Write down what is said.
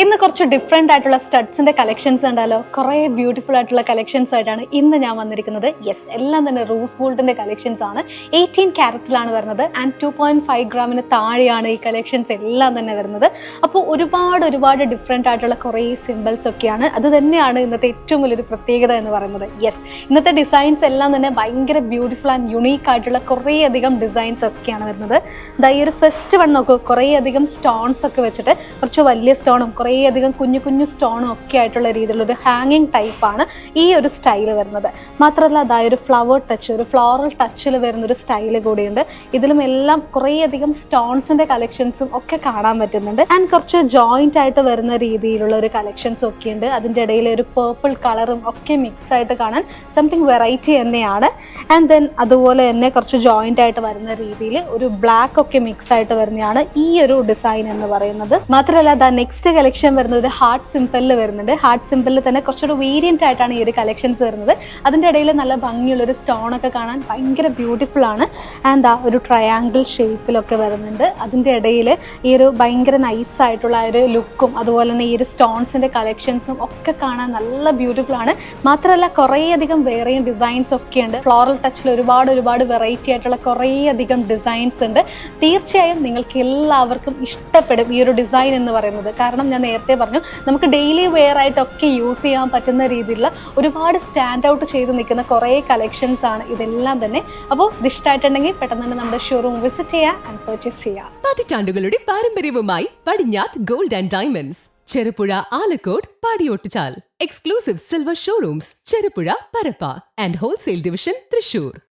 ഇന്ന് കുറച്ച് ഡിഫറെന്റ് ആയിട്ടുള്ള സ്റ്റഡ്സിന്റെ കളക്ഷൻസ് ഉണ്ടല്ലോ. കുറേ ബ്യൂട്ടിഫുൾ ആയിട്ടുള്ള കളക്ഷൻസ് ആയിട്ടാണ് ഇന്ന് ഞാൻ വന്നിരിക്കുന്നത്. യെസ്, എല്ലാം തന്നെ റോസ് ഗോൾഡിന്റെ കളക്ഷൻസ് ആണ്. 18 ക്യാരറ്റിലാണ് വരുന്നത് ആൻഡ് 2.5 ഗ്രാമിന് താഴെയാണ് ഈ കളക്ഷൻസ് എല്ലാം തന്നെ വരുന്നത്. അപ്പോൾ ഒരുപാട് ഡിഫറെന്റ് ആയിട്ടുള്ള കുറേ സിമ്പിൾസ് ഒക്കെയാണ്. അത് തന്നെയാണ് ഇന്നത്തെ ഏറ്റവും വലിയൊരു പ്രത്യേകത എന്ന് പറയുന്നത്. യെസ്, ഇന്നത്തെ ഡിസൈൻസ് എല്ലാം തന്നെ ഭയങ്കര ബ്യൂട്ടിഫുൾ ആൻഡ് യുണീക്ക് ആയിട്ടുള്ള കുറേ അധികം ഡിസൈൻസ് ഒക്കെയാണ് വരുന്നത്. ഈ ഒരു ഫസ്റ്റ് വൺ നോക്കൂ, കുറേ അധികം സ്റ്റോൺസ് ഒക്കെ വെച്ചിട്ട് കുറച്ച് വലിയ സ്റ്റോണും കുറേ അധികം കുഞ്ഞു സ്റ്റോണും ഒക്കെ ആയിട്ടുള്ള രീതിയിലുള്ള ഒരു ഹാങ്ങിങ് ടൈപ്പാണ് ഈ ഒരു സ്റ്റൈല് വരുന്നത്. മാത്രമല്ല ഒരു ഫ്ലവർ ടച്ച്, ഒരു ഫ്ലോറൽ ടച്ചിൽ വരുന്ന ഒരു സ്റ്റൈല് കൂടിയുണ്ട്. ഇതിലും എല്ലാം കുറേ അധികം സ്റ്റോൺസിന്റെ കളക്ഷൻസും ഒക്കെ കാണാൻ പറ്റുന്നുണ്ട്. ആൻഡ് കുറച്ച് ജോയിന്റ് ആയിട്ട് വരുന്ന രീതിയിലുള്ള ഒരു കളക്ഷൻസും ഒക്കെ ഉണ്ട്. അതിൻ്റെ ഇടയിൽ ഒരു പേർപ്പിൾ കളറും ഒക്കെ മിക്സ് ആയിട്ട് കാണാൻ സംതിങ് വെറൈറ്റി തന്നെയാണ്. ആൻഡ് ദെൻ അതുപോലെ തന്നെ കുറച്ച് ജോയിന്റ് ആയിട്ട് വരുന്ന രീതിയിൽ ഒരു ബ്ലാക്ക് ഒക്കെ മിക്സ് ആയിട്ട് വരുന്നതാണ് ഈ ഒരു ഡിസൈൻ എന്ന് പറയുന്നത്. മാത്രമല്ല നെക്സ്റ്റ് കളക്ഷൻ വരുന്നത് ഒരു ഹാർട്ട് സിമ്പിളിൽ വരുന്നുണ്ട്. ഹാർട്ട് സിമ്പിളിൽ തന്നെ കുറച്ചൊരു വേരിയന്റ് ആയിട്ടാണ് ഈ ഒരു കളക്ഷൻസ് വരുന്നത്. അതിൻ്റെ ഇടയിൽ നല്ല ഭംഗിയുള്ള ഒരു സ്റ്റോൺ ഒക്കെ കാണാൻ ഭയങ്കര ബ്യൂട്ടിഫുൾ ആണ്. ആൻഡ് ഒരു ട്രയാങ്കിൾ ഷേപ്പിലൊക്കെ വരുന്നുണ്ട്. അതിൻ്റെ ഇടയിൽ ഈ ഒരു ഭയങ്കര നൈസ് ആയിട്ടുള്ള ഒരു ലുക്കും അതുപോലെ തന്നെ ഈ ഒരു സ്റ്റോൺസിന്റെ കളക്ഷൻസും ഒക്കെ കാണാൻ നല്ല ബ്യൂട്ടിഫുൾ ആണ്. മാത്രമല്ല കുറേ അധികം വേറെയും ഡിസൈൻസ് ഒക്കെ ഉണ്ട്. ഫ്ലോറൽ ടച്ചിൽ ഒരുപാട് വെറൈറ്റി ആയിട്ടുള്ള കുറേ അധികം ഡിസൈൻസ് ഉണ്ട്. തീർച്ചയായും നിങ്ങൾക്ക് എല്ലാവർക്കും ഇഷ്ടപ്പെടും ഈ ഒരു ഡിസൈൻ എന്ന് പറയുന്നത്. കാരണം ഞാൻ നേരത്തെ പറഞ്ഞു, നമുക്ക് ഡെയിലി വെയർ ആയിട്ടൊക്കെ യൂസ് ചെയ്യാൻ പറ്റുന്ന രീതിയിലുള്ള ഒരുപാട് സ്റ്റാൻഡ് ഔട്ട് ചെയ്ത് നിൽക്കുന്ന കുറേ കളക്ഷൻസ് ആണ് ഇതെല്ലാം തന്നെ. അപ്പോൾ ഇത് ഇഷ്ടമായിട്ടുണ്ടെങ്കിൽ പെട്ടെന്ന് തന്നെ നമ്മുടെ ഷോറൂം വിസിറ്റ് ചെയ്യാം ആൻഡ് പർച്ചേസ് ചെയ്യാം. പതിറ്റാണ്ടുകളുടെ പാരമ്പര്യവുമായി Padinjath gold and diamonds, Cherupuzha, Alakode, Padiyottuchal. Exclusive silver showrooms Cherupuzha, Parappa and wholesale division Thrissur.